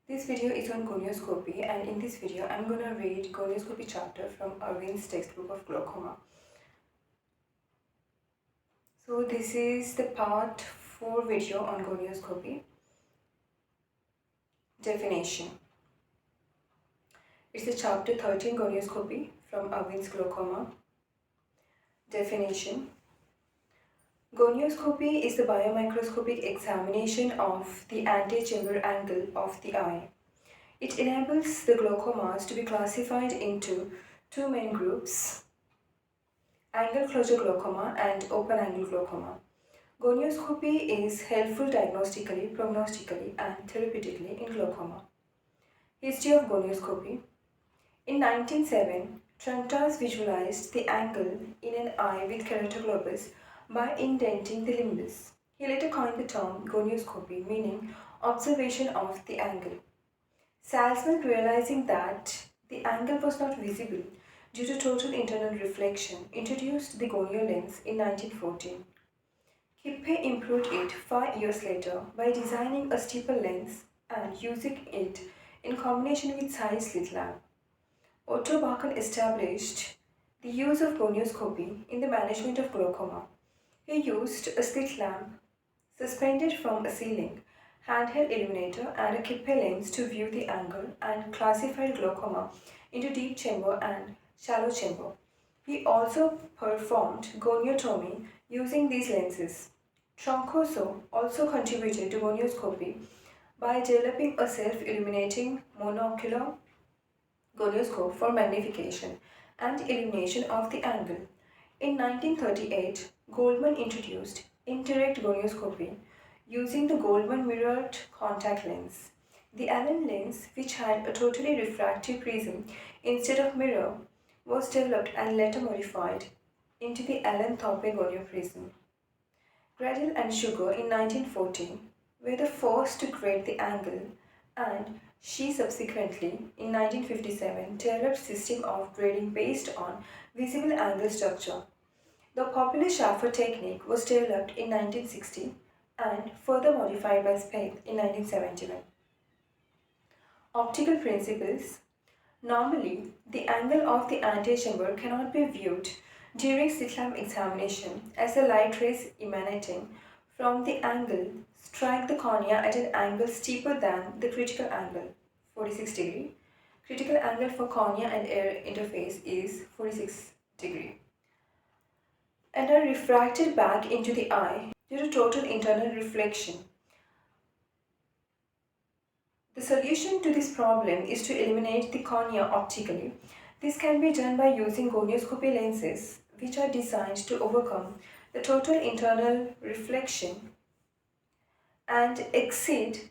This video is on gonioscopy, and in this video I'm going to read gonioscopy chapter from Arwinds textbook of glaucoma. So this is the part 4 video on gonioscopy. Definition. It's the chapter 13 gonioscopy from Arwinds glaucoma. Definition. Gonioscopy is the biomicroscopic examination of the antechamber angle of the eye. It enables the glaucomas to be classified into two main groups: angle closure glaucoma and open angle glaucoma. Gonioscopy is helpful diagnostically, prognostically, and therapeutically in glaucoma. History of gonioscopy. In 1907, Trantas visualized the angle in an eye with keratoglobus by indenting the limbus. He later coined the term gonioscopy, meaning observation of the angle. Salzman, realizing that the angle was not visible due to total internal reflection, introduced the gonio lens in 1914. Kippe improved it 5 years later by designing a steeper lens and using it in combination with side slit lamp. Otto Bachen established the use of gonioscopy in the management of glaucoma. He used a slit lamp suspended from a ceiling, handheld illuminator, and a Kippe lens to view the angle and classified glaucoma into deep chamber and shallow chamber. He also performed goniotomy using these lenses. Troncoso also contributed to gonioscopy by developing a self-illuminating monocular gonioscope for magnification and illumination of the angle. In 1938, Goldman introduced indirect gonioscopy using the Goldman mirrored contact lens. The Allen lens, which had a totally refractive prism instead of mirror, was developed and later modified into the Allen-Thorpe gonio prism. Gradel and Sugar in 1940 were the first to grade the angle, and she subsequently, in 1957, developed a system of grading based on visible angle structure. The popular Schaffer technique was developed in 1960 and further modified by Speth in 1971. Optical principles. Normally, the angle of the antechamber cannot be viewed during slit lamp examination, as the light rays emanating from the angle strike the cornea at an angle steeper than the critical angle, 46 degree. Critical angle for cornea and air interface is 46 degree, and are refracted back into the eye due to total internal reflection. The solution to this problem is to eliminate the cornea optically. This can be done by using gonioscopy lenses, which are designed to overcome the total internal reflection and exceed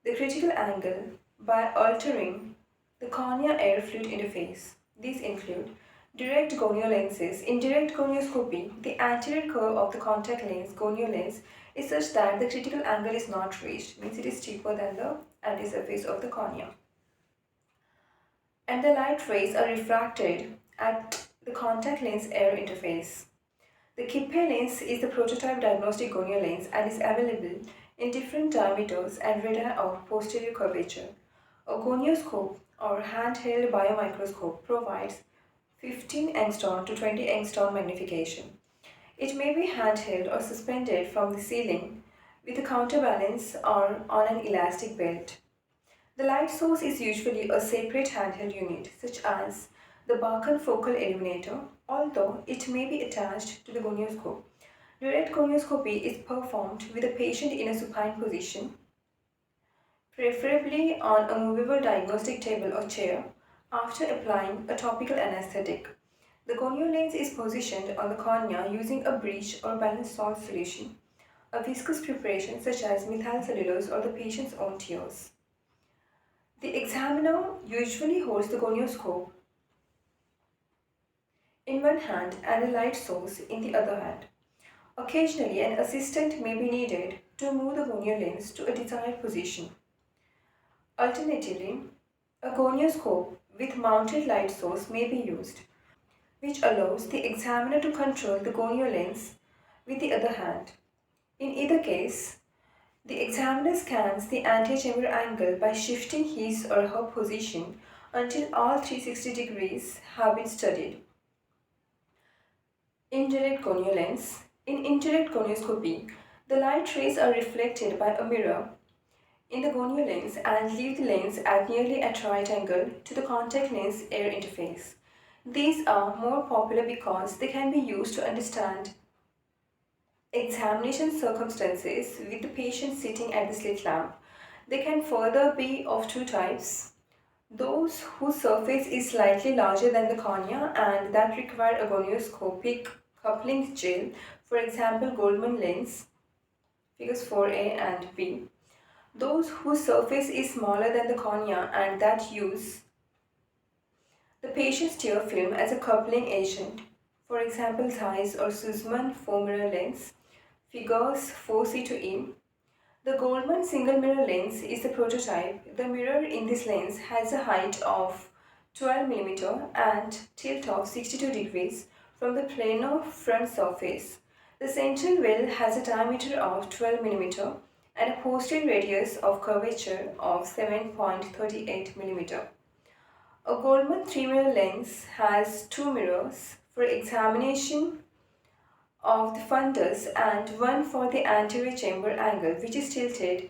the critical angle by altering the cornea-air fluid interface. These include direct gonio lenses. In direct gonioscopy, the anterior curve of the contact lens, gonio lens, is such that the critical angle is not reached, means it is steeper than the antisurface of the cornea, and the light rays are refracted at the contact lens air interface. The Kippe lens is the prototype diagnostic gonio lens and is available in different diameters and radii of posterior curvature. A gonioscope or handheld biomicroscope provides 15 angstrom to 20 angstrom magnification. It may be handheld or suspended from the ceiling with a counterbalance or on an elastic belt. The light source is usually a separate handheld unit, such as the Bachen focal illuminator, although it may be attached to the gonioscope. Direct gonioscopy is performed with a patient in a supine position, preferably on a movable diagnostic table or chair, after applying a topical anesthetic. The gonio lens is positioned on the cornea using a breech or balanced salt solution, a viscous preparation such as methyl cellulose or the patient's own tears. The examiner usually holds the gonioscope in one hand and a light source in the other hand. Occasionally, an assistant may be needed to move the gonio lens to a desired position. Alternatively, a gonioscope with mounted light source may be used, which allows the examiner to control the gonio lens with the other hand. In either case, The examiner scans the antechamber angle by shifting his or her position until all 360 degrees have been studied. Indirect gonio lens. In indirect gonioscopy, the light rays are reflected by a mirror in the gonio lens and leave the lens at nearly at right angle to the contact lens air interface. These are more popular because they can be used to understand examination circumstances with the patient sitting at the slit lamp. They can further be of two types: those whose surface is slightly larger than the cornea and that require a gonioscopic coupling gel, for example Goldman lens, figures 4a and b. Those whose surface is smaller than the cornea and that use the patient's tear film as a coupling agent, for example Zeiss or Sussman 4-mirror lens, figures 4c to e. The Goldman single mirror lens is the prototype. The mirror in this lens has a height of 12 mm and tilt of 62 degrees from the planar front surface. The central well has a diameter of 12 mm and a posterior radius of curvature of 7.38 mm. A Goldman 3-mirror lens has two mirrors for examination of the fundus and one for the anterior chamber angle, which is tilted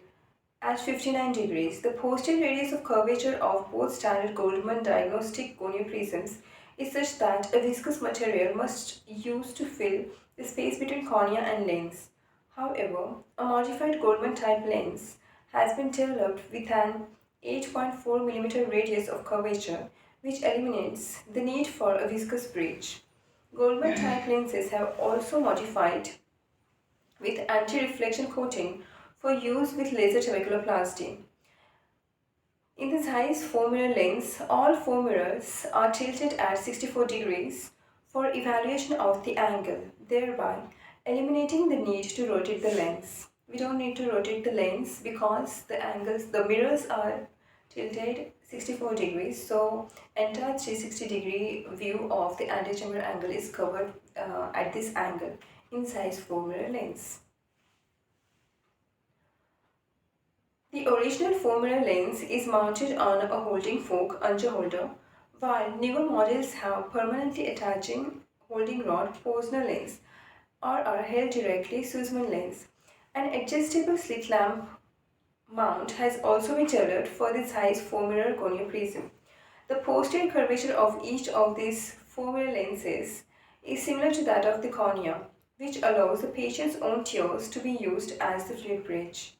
at 59 degrees. The posterior radius of curvature of both standard Goldman diagnostic gonioprisms is such that a viscous material must use to fill the space between cornea and lens. However, a modified Goldman type lens has been developed with an 8.4 mm radius of curvature, which eliminates the need for a viscous bridge. Goldman type lenses have also modified with anti-reflection coating for use with laser trabeculoplasty. In the Zeiss 4-mirror lens, all 4 mirrors are tilted at 64 degrees for evaluation of the angle, thereby eliminating the need to rotate the lens. We don't need to rotate the lens because the mirrors are tilted 64 degrees, so entire 360-degree view of the antechamber angle is covered at this angle in Zeiss 4-mirror lens. The original 4-mirror lens is mounted on a holding fork holder, while newer models have permanently attaching holding rod Posner lens or are held directly Sussman lens. An adjustable slit lamp mount has also been developed for the Zeiss 4-mirror gonioprism. The posterior curvature of each of these 4-mirror lenses is similar to that of the cornea, which allows the patient's own tears to be used as the fluid bridge.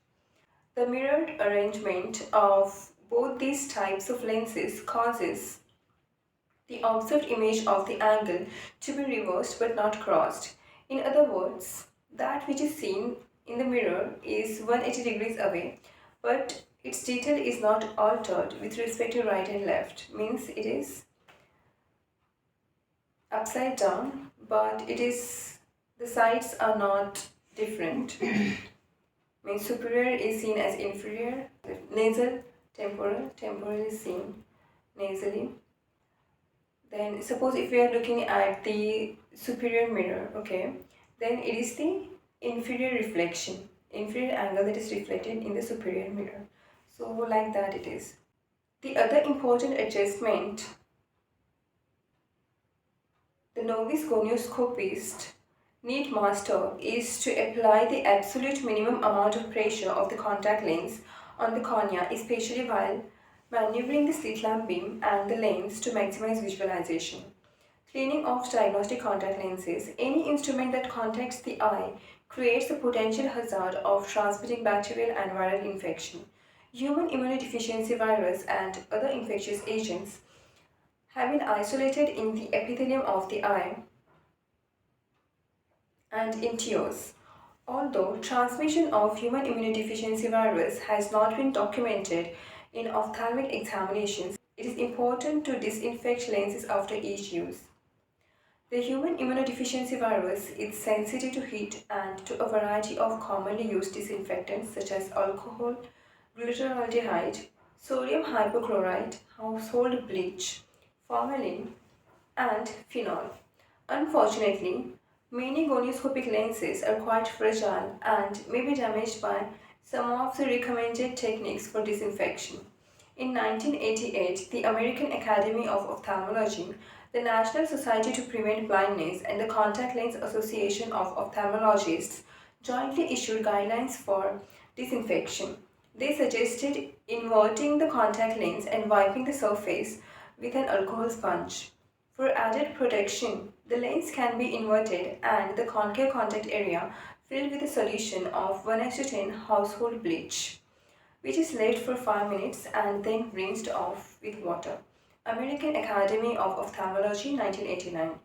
The mirrored arrangement of both these types of lenses causes the observed image of the angle to be reversed but not crossed. In other words, that which is seen in the mirror is 180 degrees away, but its detail is not altered with respect to right and left. Means it is upside down, but the sides are not different. Means superior is seen as inferior, nasal, temporal is seen nasally. Then suppose if we are looking at the superior mirror, okay, then it is the inferior angle that is reflected in the superior mirror. So like that it is. The other important adjustment the novice gonioscopist need master is to apply the absolute minimum amount of pressure of the contact lens on the cornea, especially while maneuvering the slit lamp beam and the lens to maximize visualization. Cleaning of diagnostic contact lenses. Any instrument that contacts the eye creates a potential hazard of transmitting bacterial and viral infection. Human immunodeficiency virus and other infectious agents have been isolated in the epithelium of the eye and in tears. Although transmission of human immunodeficiency virus has not been documented in ophthalmic examinations, it is important to disinfect lenses after each use. The human immunodeficiency virus is sensitive to heat and to a variety of commonly used disinfectants such as alcohol, glutaraldehyde, sodium hypochlorite, household bleach, formalin, and phenol. Unfortunately, many gonioscopic lenses are quite fragile and may be damaged by Some of the recommended techniques for disinfection. In 1988, the American Academy of Ophthalmology, the National Society to Prevent Blindness, and the Contact Lens Association of Ophthalmologists jointly issued guidelines for disinfection. They suggested inverting the contact lens and wiping the surface with an alcohol sponge. For added protection, the lens can be inverted and the concave contact area filled with a solution of 1:10 household bleach, which is left for 5 minutes and then rinsed off with water. American Academy of Ophthalmology, 1989.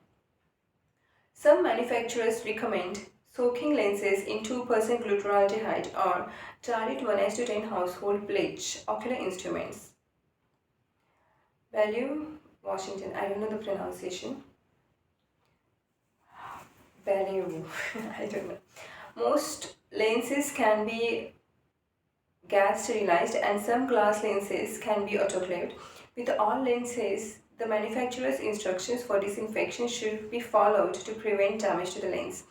Some manufacturers recommend soaking lenses in 2% glutaraldehyde or dilute 1:10 household bleach. Ocular instruments. Value, Washington. I don't know the pronunciation. Value. I don't know. Most lenses can be gas sterilized and some glass lenses can be autoclaved. With all lenses, the manufacturer's instructions for disinfection should be followed to prevent damage to the lens.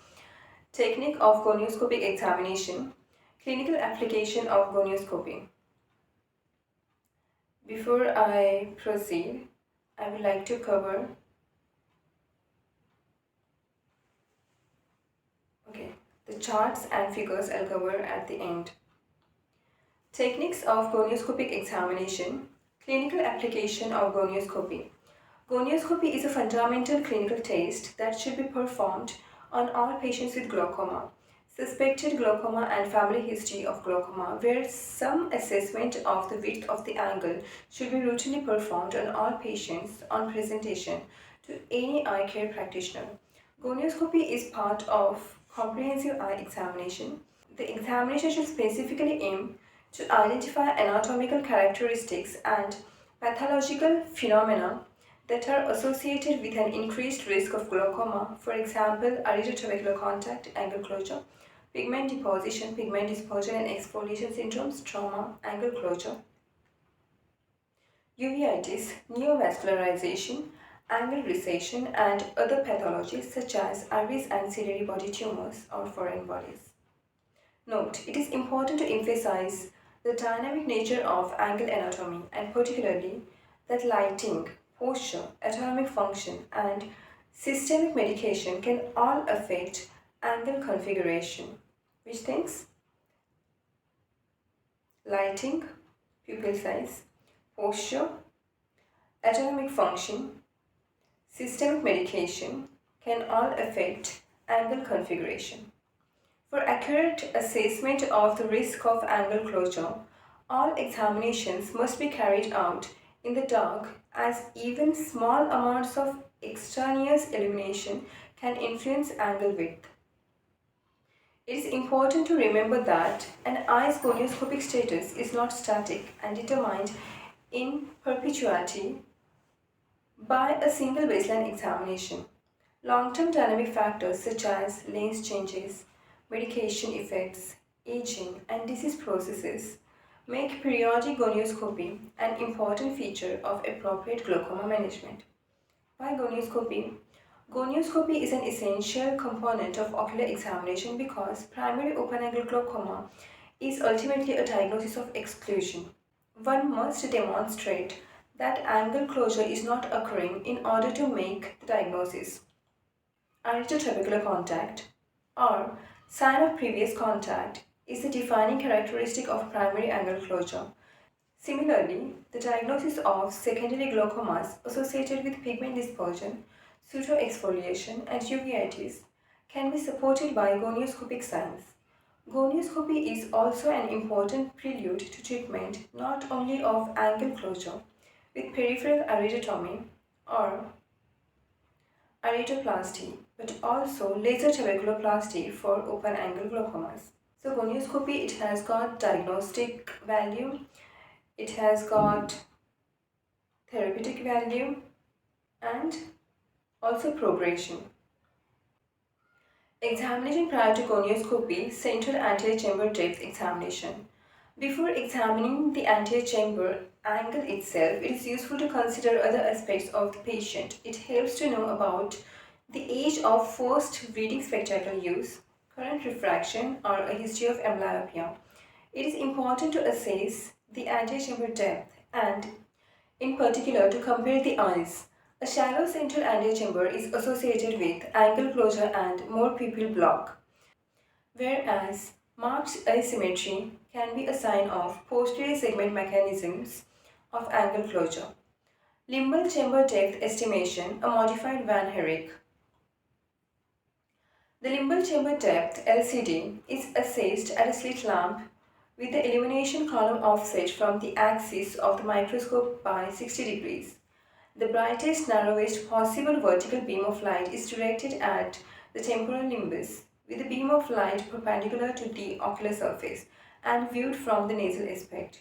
Technique of gonioscopic examination. Clinical application of gonioscopy. Before I proceed, I would like to cover the charts and figures I'll cover at the end. Techniques of gonioscopic examination. Clinical application of gonioscopy. Gonioscopy is a fundamental clinical test that should be performed on all patients with glaucoma, suspected glaucoma and family history of glaucoma, where some assessment of the width of the angle should be routinely performed on all patients on presentation to any eye care practitioner. Gonioscopy is part of comprehensive eye examination. The examination should specifically aim to identify anatomical characteristics and pathological phenomena that are associated with an increased risk of glaucoma, for example, iridotrabecular contact, angle closure, pigment deposition, pigment dispersion and exfoliation syndromes, trauma, angle closure, uveitis, neovascularization, angle recession, and other pathologies such as iris and ciliary body tumors or foreign bodies. Note, it is important to emphasize the dynamic nature of angle anatomy and particularly that lighting, posture, autonomic function, and systemic medication can all affect angle configuration. Which things? Lighting, pupil size, posture, autonomic function, systemic medication can all affect angle configuration. For accurate assessment of the risk of angle closure, all examinations must be carried out in the dark as even small amounts of extraneous illumination can influence angle width. It is important to remember that an eye's gonioscopic status is not static and determined in perpetuity by a single baseline examination. Long-term dynamic factors such as lens changes, medication effects, aging, and disease processes make periodic gonioscopy an important feature of appropriate glaucoma management. Why gonioscopy? Gonioscopy is an essential component of ocular examination because primary open-angle glaucoma is ultimately a diagnosis of exclusion. One must demonstrate that angle closure is not occurring in order to make the diagnosis. Iridotrabecular contact or sign of previous contact is the defining characteristic of primary angle closure. Similarly, the diagnosis of secondary glaucomas associated with pigment dispersion, pseudoexfoliation, and uveitis can be supported by gonioscopic signs. Gonioscopy is also an important prelude to treatment not only of angle closure with peripheral iridotomy or iridoplasty, but also laser trabeculoplasty for open angle glaucomas. So gonioscopy, it has got diagnostic value, it has got therapeutic value, and also progression. Examination prior to gonioscopy, central anterior chamber depth examination. Before examining the anterior chamber angle itself, it is useful to consider other aspects of the patient. It helps to know about the age of first reading spectacle use, current refraction, or a history of amblyopia. It is important to assess the anterior chamber depth and, in particular, to compare the eyes. A shallow central anterior chamber is associated with angle closure and more pupil block, whereas marked asymmetry can be a sign of posterior segment mechanisms of angle closure. Limbal chamber depth estimation, a modified Van Herrick. The limbal chamber depth (LCD) is assessed at a slit lamp with the illumination column offset from the axis of the microscope by 60 degrees. The brightest, narrowest possible vertical beam of light is directed at the temporal limbus with the beam of light perpendicular to the ocular surface and viewed from the nasal aspect.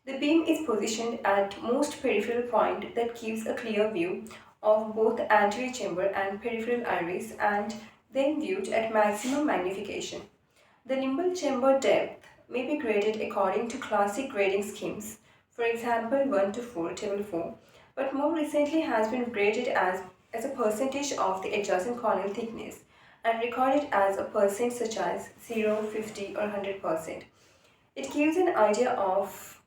The beam is positioned at most peripheral point that gives a clear view of both the anterior chamber and peripheral iris and then viewed at maximum magnification. The limbal chamber depth may be graded according to classic grading schemes, for example 1 to 4, table 4, but more recently has been graded as a percentage of the adjacent corneal thickness and recorded as a percent such as 0, 50 or 100%. It gives an idea of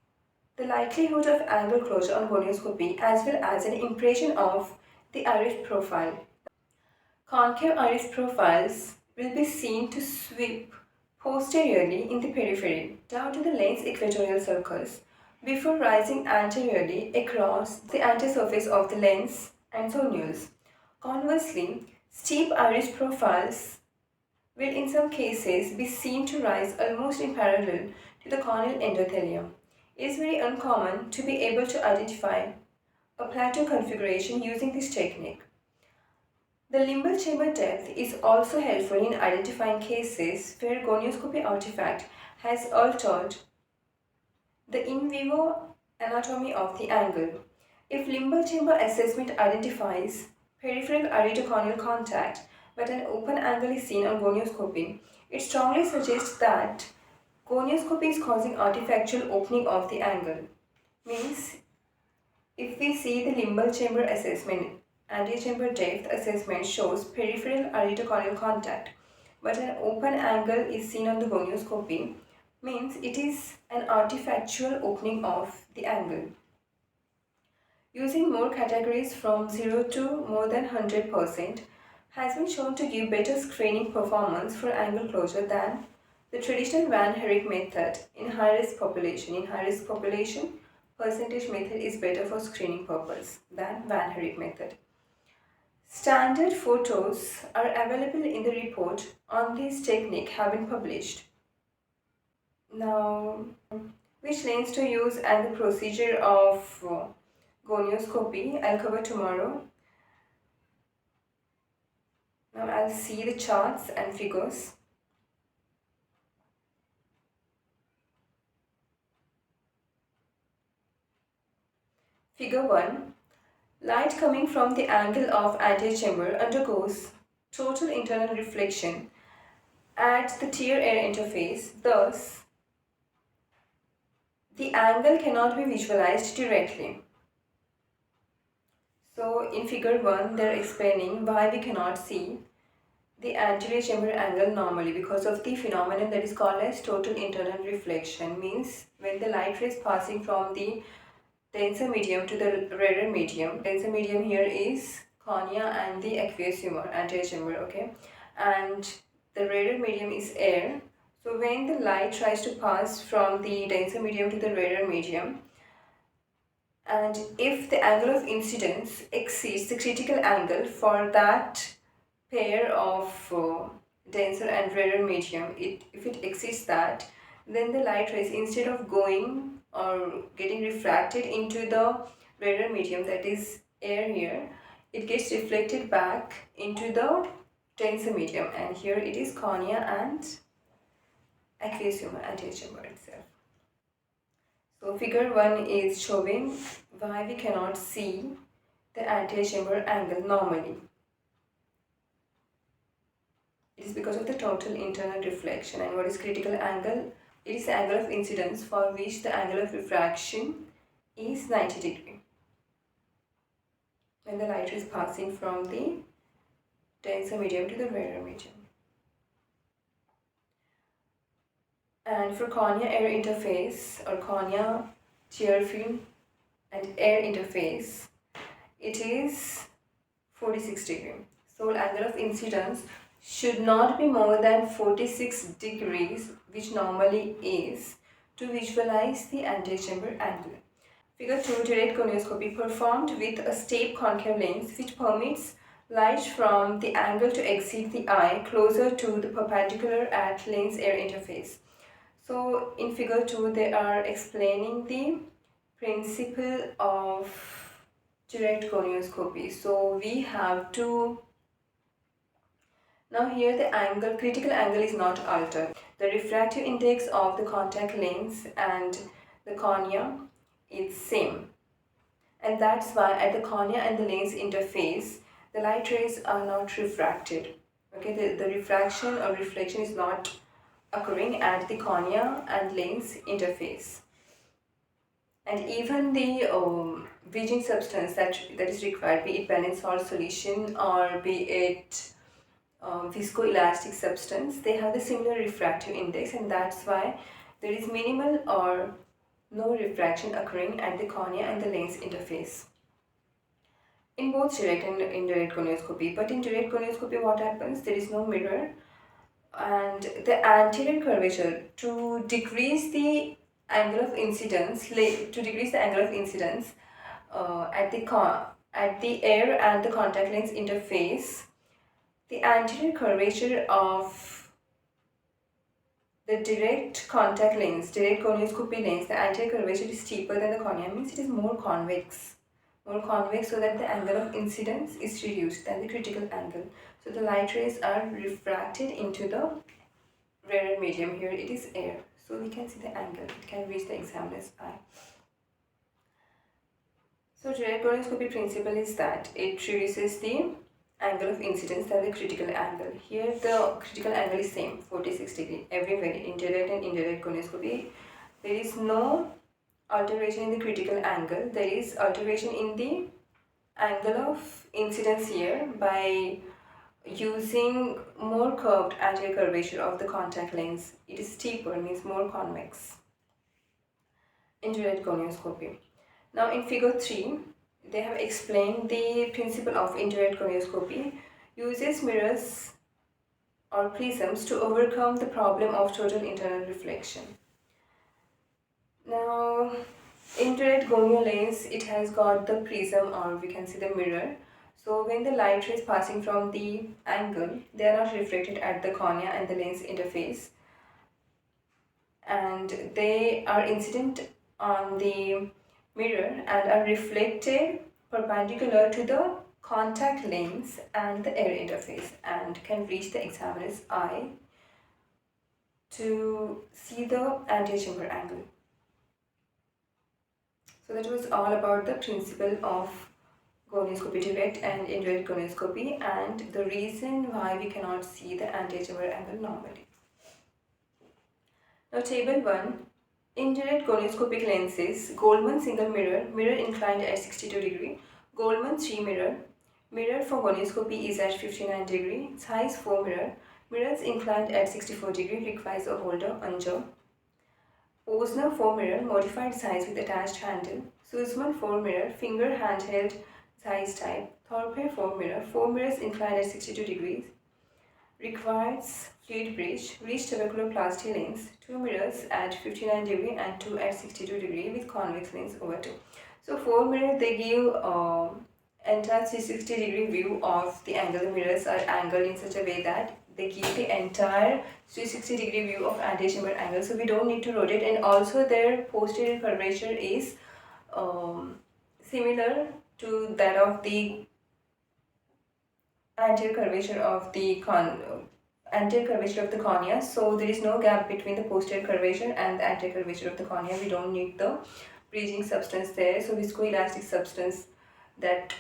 the likelihood of angle closure on gonioscopy as well as an impression of the iris profile. Concave iris profiles will be seen to sweep posteriorly in the periphery down to the lens equatorial sulcus before rising anteriorly across the anterior surface of the lens and zonules. Conversely, steep iris profiles will in some cases be seen to rise almost in parallel to the corneal endothelium. It is very uncommon to be able to identify a plateau configuration using this technique. The limbal chamber depth is also helpful in identifying cases where gonioscopy artifact has altered the in vivo anatomy of the angle. If limbal chamber assessment identifies peripheral iridocorneal contact but an open angle is seen on gonioscopy, it strongly suggests that gonioscopy is causing artifactual opening of the angle. Means, if we see the limbal chamber assessment, anterior chamber depth assessment shows peripheral iridocorneal contact, but an open angle is seen on the gonioscopy, means it is an artifactual opening of the angle. Using more categories from 0 to more than 100% has been shown to give better screening performance for angle closure than the traditional Van Herrick method in high-risk population. In high-risk population, percentage method is better for screening purpose than Van Herrick method. Standard photos are available in the report on this technique have been published. Now, which lens to use and the procedure of gonioscopy I'll cover tomorrow. Now I'll see the charts and figures. Figure 1. Light coming from the angle of anterior chamber undergoes total internal reflection at the tear-air interface. Thus, the angle cannot be visualized directly. So in figure 1, they are explaining why we cannot see the anterior chamber angle normally because of the phenomenon that is called as total internal reflection. Means when the light rays passing from the denser medium to the rarer medium. Denser medium here is cornea and the aqueous humor, anterior chamber, okay? And the rarer medium is air. So when the light tries to pass from the denser medium to the rarer medium, and if the angle of incidence exceeds the critical angle for that pair of denser and rarer medium, if it exceeds that, then the light rays, instead of going or getting refracted into the rarer medium, that is air here, it gets reflected back into the denser medium, and here it is cornea and aqueous humor, anterior chamber itself. So figure 1 is showing why we cannot see the anterior chamber angle normally. It is because of the total internal reflection. And what is critical angle? It is the angle of incidence for which the angle of refraction is 90 degree. When the light is passing from the denser medium to the rarer medium. And for cornea air interface or cornea tear film and air interface, it is 46 degree. So angle of incidence should not be more than 46 degrees, which normally is, to visualize the antechamber angle. Figure 2, direct gonioscopy performed with a step concave lens which permits light from the angle to exit the eye closer to the perpendicular at lens air interface. So in figure 2 they are explaining the principle of direct gonioscopy. So we have to, now here the angle, critical angle is not altered. The refractive index of the contact lens and the cornea is same. And that's why at the cornea and the lens interface, the light rays are not refracted. Okay, the refraction or reflection is not occurring at the cornea and lens interface. And even the bridging substance that is required, be it balanced salt solution or be it viscoelastic substance, they have the similar refractive index, and that's why there is minimal or no refraction occurring at the cornea and the lens interface in both direct and indirect gonioscopy. But in direct gonioscopy, what happens? There is no mirror, and the anterior curvature to decrease the angle of incidence, at the air and the contact lens interface, the anterior curvature of the direct contact lens, direct gonioscopy lens, the anterior curvature is steeper than the cornea, means it is more convex. More convex, so that the angle of incidence is reduced than the critical angle. So the light rays are refracted into the rarer medium. Here it is air. So we can see the angle. It can reach the examiner's eye. So direct gonioscopy principle is that it reduces the angle of incidence than the critical angle. Here the critical angle is same, 46 degree. Everywhere in direct and indirect gonioscopy, there is no alteration in the critical angle. There is alteration in the angle of incidence here by using more curved anterior curvature of the contact lens. It is steeper, means more convex. Indirect gonioscopy. Now in figure 3, they have explained the principle of indirect gonioscopy. Uses mirrors or prisms to overcome the problem of total internal reflection. Now, indirect gonio lens, it has got the prism, or we can see the mirror. So when the light rays passing from the angle, they are not reflected at the cornea and the lens interface, and they are incident on the mirror and are reflected perpendicular to the contact lens and the air interface, and can reach the examiner's eye to see the antechamber angle. So that was all about the principle of gonioscopy, direct and indirect gonioscopy, and the reason why we cannot see the antechamber angle normally. Now table 1, indirect gonioscopic lenses, Goldman single mirror, mirror inclined at 62 degree, Goldman 3 mirror, mirror for gonioscopy is at 59 degree, size 4 mirror, mirrors inclined at 64 degree, requires a holder under. Posner 4 mirror, modified size with attached handle. Sussman 4 mirror, finger handheld size type. Thorpe 4 mirror, 4 mirrors inclined at 62 degrees. Requires fluid bridge, reach tuberculoplasty lens, 2 mirrors at 59 degree and 2 at 62 degree with convex lens over 2. So 4 mirror, they give entire 360 degree view of the angle. The mirrors are angled in such a way that they give the entire 360 degree view of antechamber angle, so we don't need to rotate, and also their posterior curvature is similar to that of the anterior curvature of the cornea, so there is no gap between the posterior curvature and the anterior curvature of the cornea. We don't need the bridging substance there, so viscoelastic substance, that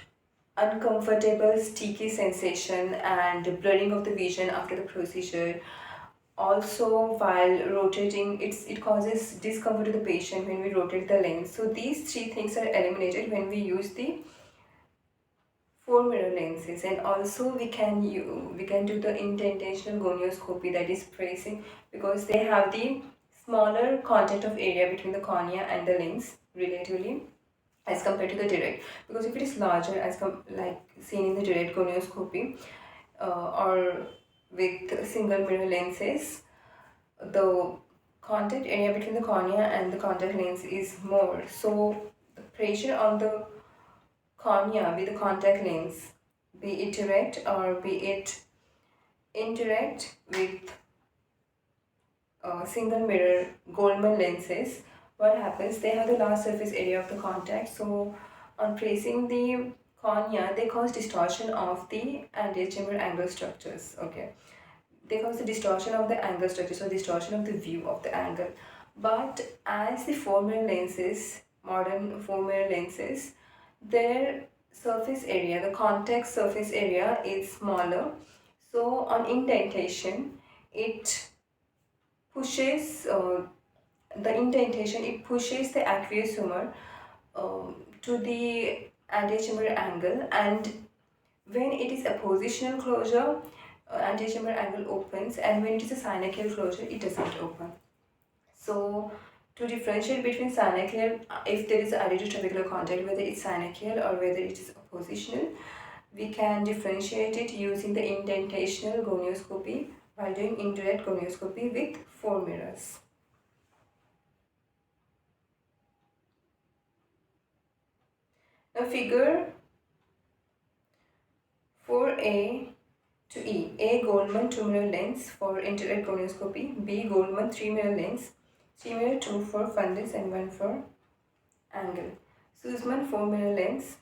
uncomfortable sticky sensation and blurring of the vision after the procedure. Also while rotating, it causes discomfort to the patient when we rotate the lens. So these three things are eliminated when we use the 4 mirror lenses. And also we can do the intentional gonioscopy, that is pressing, because they have the smaller contact of area between the cornea and the lens relatively as compared to the direct, because if it is larger as like seen in the direct gonioscopy or with single mirror lenses, the contact area between the cornea and the contact lens is more, so the pressure on the cornea with the contact lens, be it direct or be it indirect with single mirror Goldman lenses, what happens, they have the large surface area of the contact, so on pressing the cornea they cause distortion of the anterior chamber angle structures. Okay, they cause the distortion of the angle structure, so distortion of the view of the angle. But as the four mirror lenses, modern four mirror lenses, their surface area, the contact surface area is smaller, so on indentation it pushes the indentation, it pushes the aqueous humor to the antechamber angle, and when it is a positional closure, antechamber angle opens, and when it is a synachial closure, it doesn't open. So to differentiate between synachial, if there is iridotrabecular contact, whether it's synachial or whether it is oppositional, we can differentiate it using the indentational gonioscopy while doing indirect gonioscopy with four mirrors. Now figure 4A to E. A Goldman 2-mirror lens for indirect gonioscopy. B Goldman 3-mirror lens. 3-mirror 2 for fundus and 1 for angle. Sussman 4-mirror lens.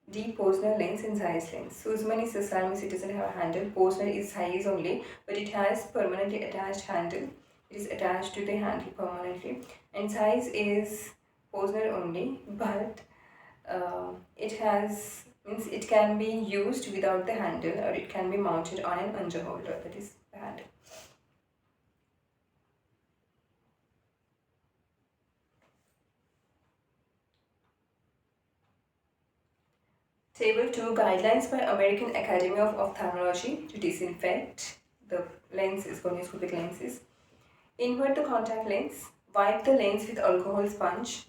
D Posner lens and Zeiss lens. Sussman is sessile, means it doesn't have a handle. Posner is size only, but it has permanently attached handle. It is attached to the handle permanently. And Zeiss is Posner only, but it has, means it can be used without the handle, or it can be mounted on an unja holder, that is the handle. Table 2, guidelines by American Academy of Ophthalmology to disinfect the lenses, gonioscopic lenses. Invert the contact lens. Wipe the lens with alcohol sponge.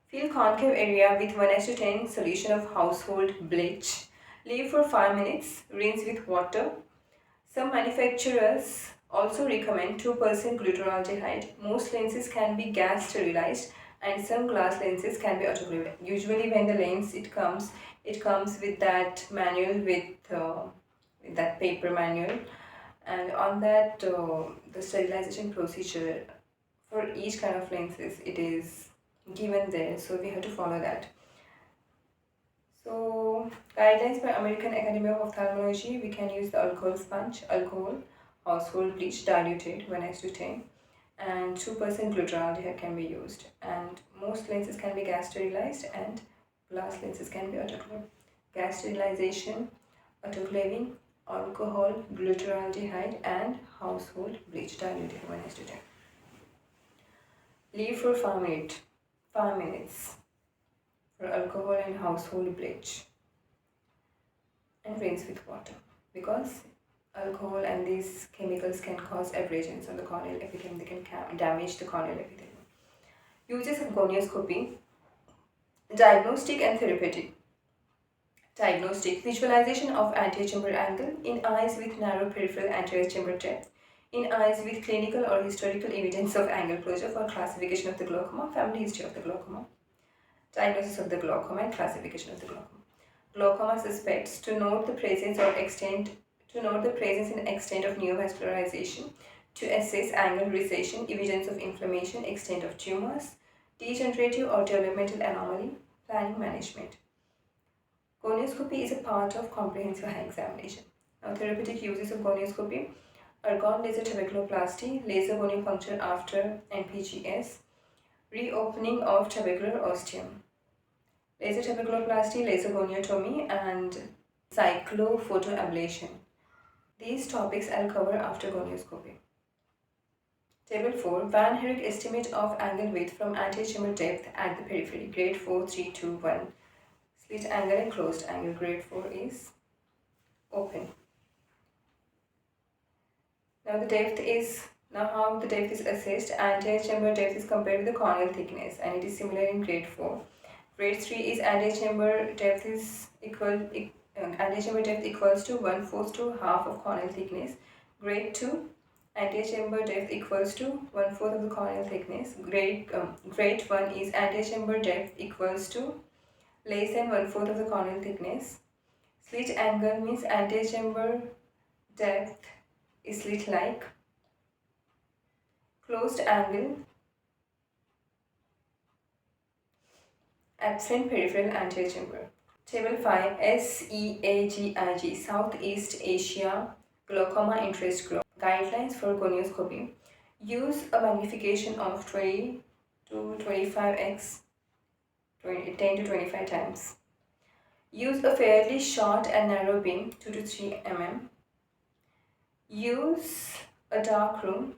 Fill concave area with 1:10 solution of household bleach. Leave for 5 minutes. Rinse with water. Some manufacturers also recommend 2% glutaraldehyde. Most lenses can be gas sterilized, and some glass lenses can be autoclaved. Usually when the lens it comes with that manual, with that paper manual, and on that the sterilization procedure for each kind of lenses it is given there, so we have to follow that. So guidelines by American Academy of Ophthalmology, we can use the alcohol sponge, alcohol, household bleach diluted 1:10, and 2% glutaraldehyde can be used, and most lenses can be gas sterilized and glass lenses can be autoclaved. Gas sterilization, autoclaving, alcohol, glutaraldehyde and household bleach diluted 1:10. Leave for 5 minutes for alcohol and household bleach, and rinse with water, because alcohol and these chemicals can cause abrasions on the corneal epithelium. They can damage the corneal epithelium. Uses of gonioscopy: diagnostic and therapeutic. Diagnostic: visualization of anterior chamber angle in eyes with narrow peripheral anterior chamber depth, in eyes with clinical or historical evidence of angle closure, for classification of the glaucoma, family history of the glaucoma. Diagnosis of the glaucoma and classification of the glaucoma. Glaucoma suspects: to note the presence and extent of neovascularization, to assess angle recession, evidence of inflammation, extent of tumors, degenerative or developmental anomaly, planning management. Gonioscopy is a part of comprehensive eye examination. Now, therapeutic uses of gonioscopy: argon laser trabeculoplasty, laser goniopuncture after NPGS, reopening of trabecular ostium, laser trabeculoplasty, laser goniotomy, and cyclophotoablation. These topics I'll cover after gonioscopy. Table 4, Van Herk estimate of angle width from anterior chamber depth at the periphery, grade 4, 3, 2, 1. Slit angle and closed angle. Grade 4 is open. Now the depth is Now, how the depth is assessed? Anterior chamber depth is compared with the corneal thickness, and it is similar in grade 4. Grade 3 is anterior chamber depth is anterior chamber depth equals to 1/4 to half of corneal thickness. Grade 2, anterior chamber depth equals to 1/4 of the corneal thickness. Grade 1 is anterior chamber depth equals to less than 1/4 of the corneal thickness. Slit angle means anterior chamber depth is slit-like. Closed angle, absent peripheral anterior chamber. Table 5, SEAGIG, Southeast Asia Glaucoma Interest Group. Guidelines for gonioscopy. Use a magnification of 20 to 25x, 10 to 25 times. Use a fairly short and narrow beam, 2 to 3 mm. Use a dark room.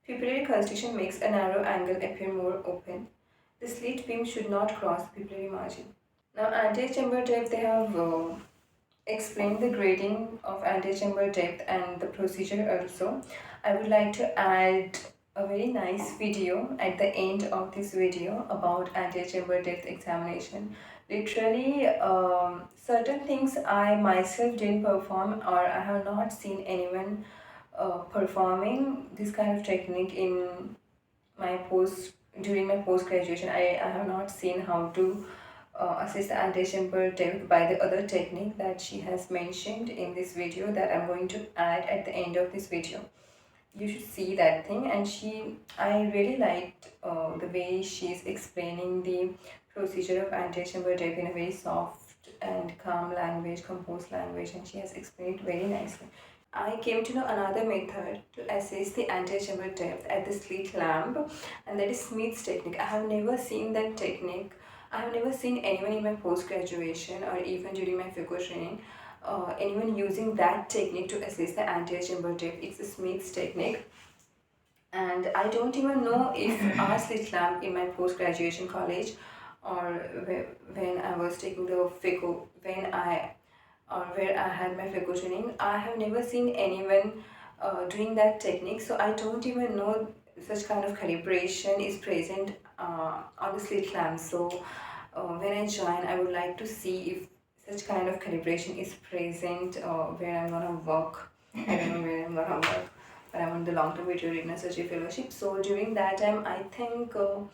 Pupillary constriction makes a narrow angle appear more open. The slit beam should not cross the pupillary margin. Now, anterior chamber depth, they have explained the grading of anterior chamber depth and the procedure also. I would like to add a very nice video at the end of this video about anterior chamber depth examination. Literally, certain things I myself didn't perform, or I have not seen anyone performing this kind of technique in my during my post graduation. I have not seen how to assess the anterior chamber depth by the other technique that she has mentioned in this video that I'm going to add at the end of this video. You should see that thing, and I really liked the way she's explaining the procedure of anterior chamber depth in a very soft and calm language, composed language, and she has explained it very nicely. I came to know another method to assess the anterior chamber depth at the slit lamp, and that is Smith's technique. I have never seen that technique. I have never seen anyone in my post-graduation or even during my FICO training, anyone using that technique to assess the anterior chamber depth. It's a Smith's technique. And I don't even know if our slit lamp in my post-graduation college or when I was taking the FICO, where I had my FICO training, I have never seen anyone doing that technique. So I don't even know such kind of calibration is present on the slit lamp. So when I join, I would like to see if such kind of calibration is present where I'm gonna work. I don't know where I'm gonna work, but I'm on the long-term video retina surgery fellowship. So during that time, I think I'm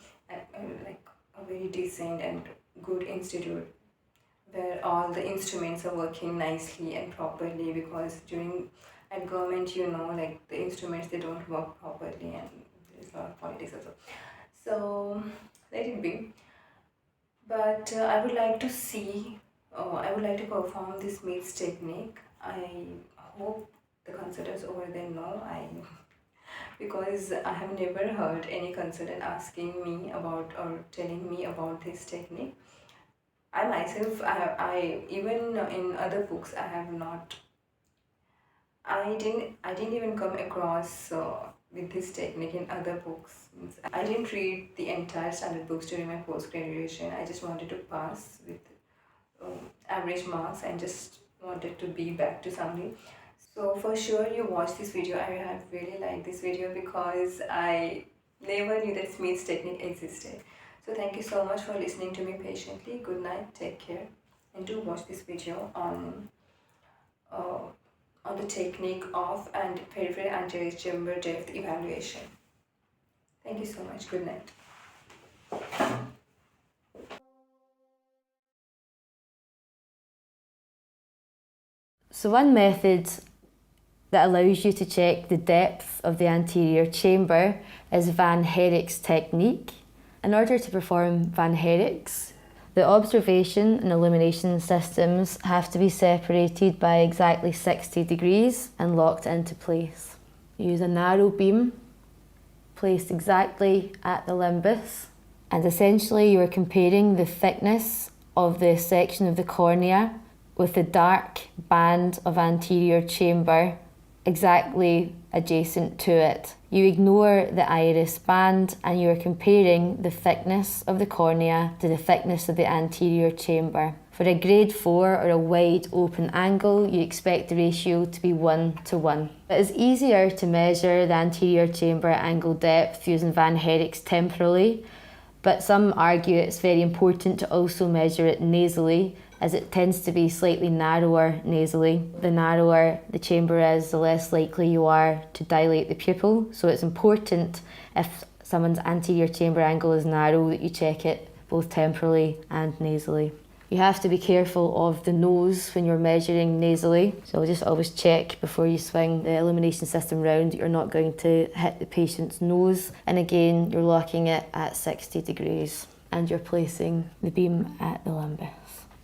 like a very decent and good institute where all the instruments are working nicely and properly, because at government, like the instruments, they don't work properly and there's a lot of politics also. So let it be. But I would like to perform this Smith's technique. I hope the consultants over there know because I have never heard any consultant asking me about or telling me about this technique. I myself, I even in other books, I didn't even come across with this technique in other books. I didn't read the entire standard books during my post-graduation. I just wanted to pass with average marks and just wanted to be back to something. So for sure you watch this video. I have really liked this video because I never knew that Smith's technique existed. So thank you so much for listening to me patiently. Good night, take care, and do watch this video on the technique of peripheral anterior chamber depth evaluation. Thank you so much. Good night. So one method that allows you to check the depth of the anterior chamber is Van Herrick's technique. In order to perform Van Herrick's, the observation and illumination systems have to be separated by exactly 60 degrees and locked into place. Use a narrow beam placed exactly at the limbus, and essentially you are comparing the thickness of the section of the cornea with the dark band of anterior chamber exactly adjacent to it. You ignore the iris band and you are comparing the thickness of the cornea to the thickness of the anterior chamber. For a grade 4 or a wide open angle, you expect the ratio to be 1:1. It is easier to measure the anterior chamber angle depth using Van Herrichs temporally, but some argue it's very important to also measure it nasally, as it tends to be slightly narrower nasally. The narrower the chamber is, the less likely you are to dilate the pupil. So it's important, if someone's anterior chamber angle is narrow, that you check it both temporally and nasally. You have to be careful of the nose when you're measuring nasally. So just always check before you swing the illumination system round that you're not going to hit the patient's nose. And again, you're locking it at 60 degrees and you're placing the beam at the limbus.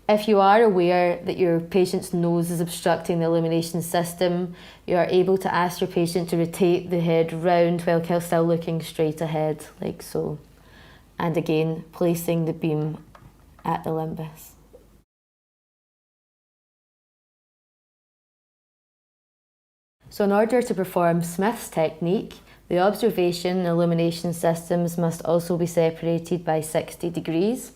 If you are aware that your patient's nose is obstructing the illumination system, you are able to ask your patient to rotate the head round while still looking straight ahead, like so. And again, placing the beam at the limbus. So in order to perform Smith's technique, the observation and illumination systems must also be separated by 60 degrees,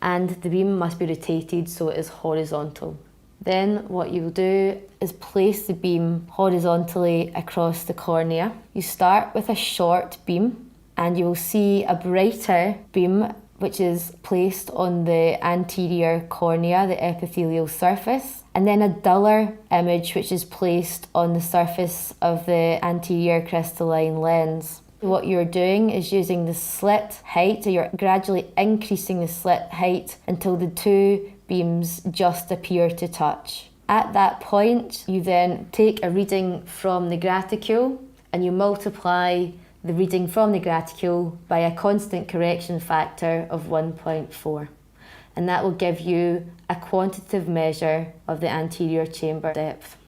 and the beam must be rotated so it is horizontal. Then what you will do is place the beam horizontally across the cornea. You start with a short beam and you will see a brighter beam which is placed on the anterior cornea, the epithelial surface, and then a duller image which is placed on the surface of the anterior crystalline lens. What you're doing is using the slit height, so you're gradually increasing the slit height until the two beams just appear to touch. At that point, you then take a reading from the graticule and you multiply the reading from the graticule by a constant correction factor of 1.4. And that will give you a quantitative measure of the anterior chamber depth.